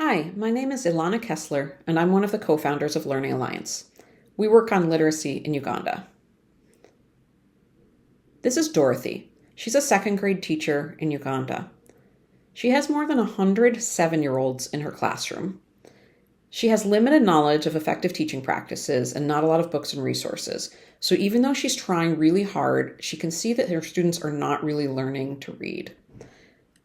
Hi, my name is Ilana Kessler, and I'm one of the co-founders of Learning Alliance. We work on literacy in Uganda. This is Dorothy. She's a second grade teacher in Uganda. She has more than 100 7-year-olds in her classroom. She has limited knowledge of effective teaching practices and not a lot of books and resources. So even though she's trying really hard, she can see that her students are not really learning to read.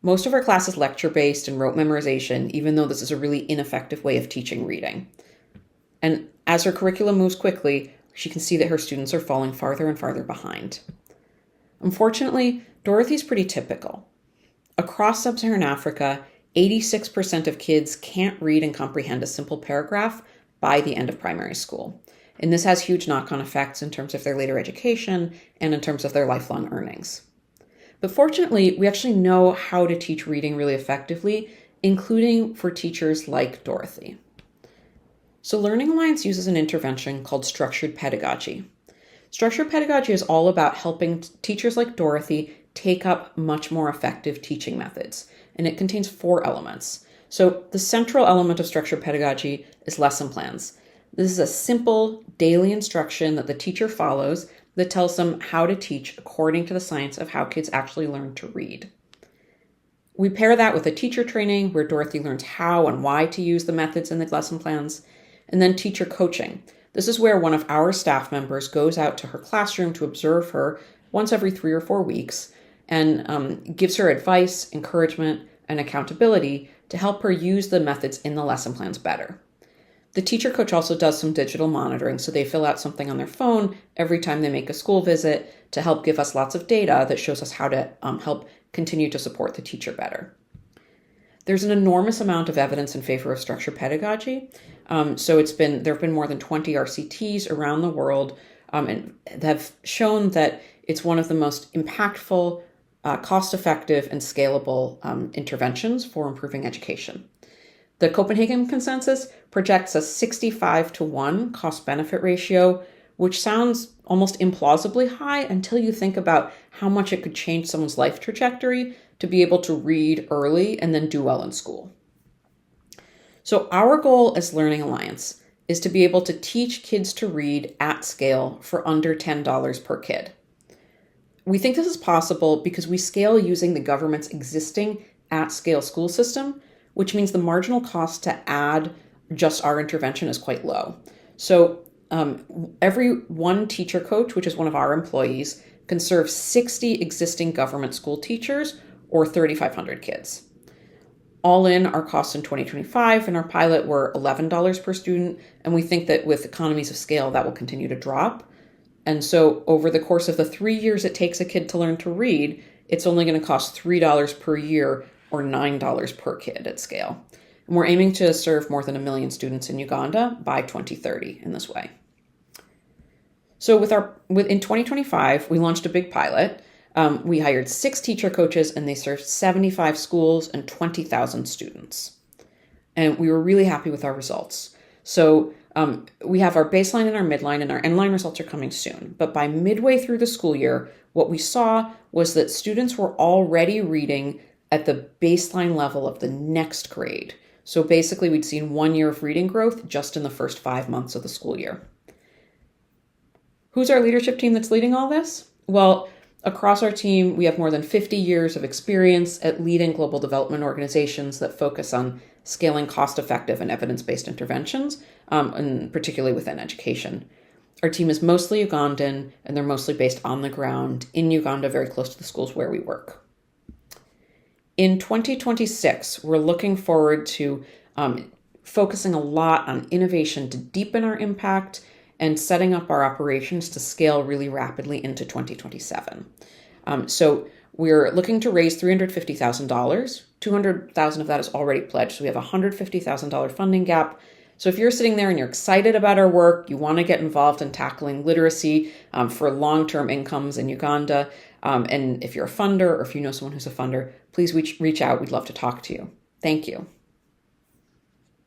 Most of her class is lecture-based and rote memorization, even though this is a really ineffective way of teaching reading. And as her curriculum moves quickly, she can see that her students are falling farther and farther behind. Unfortunately, Dorothy's pretty typical. Across sub-Saharan Africa, 86% of kids can't read and comprehend a simple paragraph by the end of primary school. And this has huge knock-on effects in terms of their later education and in terms of their lifelong earnings. But fortunately, we actually know how to teach reading really effectively, including for teachers like Dorothy. So Learning Alliance uses an intervention called structured pedagogy. Structured pedagogy is all about helping teachers like Dorothy take up much more effective teaching methods, and it contains 4 elements. So the central element of structured pedagogy is lesson plans. This is a simple daily instruction that the teacher follows that tells them how to teach according to the science of how kids actually learn to read. We pair that with a teacher training where Dorothy learns how and why to use the methods in the lesson plans, and then teacher coaching. This is where one of our staff members goes out to her classroom to observe her once every 3 or 4 weeks and gives her advice, encouragement, and accountability to help her use the methods in the lesson plans better. The teacher coach also does some digital monitoring, so they fill out something on their phone every time they make a school visit to help give us lots of data that shows us how to help continue to support the teacher better. There's an enormous amount of evidence in favor of structured pedagogy. So there have been more than 20 RCTs around the world and have shown that it's one of the most impactful, cost-effective, and scalable interventions for improving education. The Copenhagen Consensus projects a 65-to-1 cost-benefit ratio, which sounds almost implausibly high until you think about how much it could change someone's life trajectory to be able to read early and then do well in school. So our goal as Learning Alliance is to be able to teach kids to read at scale for under $10 per kid. We think this is possible because we scale using the government's existing at-scale school system, which means the marginal cost to add just our intervention is quite low. So every one teacher coach, which is one of our employees, can serve 60 existing government school teachers or 3,500 kids. All in, our costs in 2025 in our pilot were $11 per student, and we think that with economies of scale, that will continue to drop. And so over the course of the 3 years it takes a kid to learn to read, it's only going to cost $3 per year or $9 per kid at scale. And we're aiming to serve more than 1 million students in Uganda by 2030 in this way. So in 2025, we launched a big pilot. We hired 6 teacher coaches and they served 75 schools and 20,000 students. And we were really happy with our results. So we have our baseline and our midline, and our endline results are coming soon. But by midway through the school year, what we saw was that students were already reading at the baseline level of the next grade. So basically, we'd seen 1 year of reading growth just in the first 5 months of the school year. Who's our leadership team that's leading all this? Well, across our team, we have more than 50 years of experience at leading global development organizations that focus on scaling cost-effective and evidence-based interventions, and particularly within education. Our team is mostly Ugandan, and they're mostly based on the ground in Uganda, very close to the schools where we work. In 2026, we're looking forward to focusing a lot on innovation to deepen our impact and setting up our operations to scale really rapidly into 2027. So we're looking to raise $350,000. $200,000 of that is already pledged. So we have a $150,000 funding gap. So if you're sitting there and you're excited about our work, you want to get involved in tackling literacy for long-term incomes in Uganda, and if you're a funder or if you know someone who's a funder, please reach out. We'd love to talk to you. Thank you.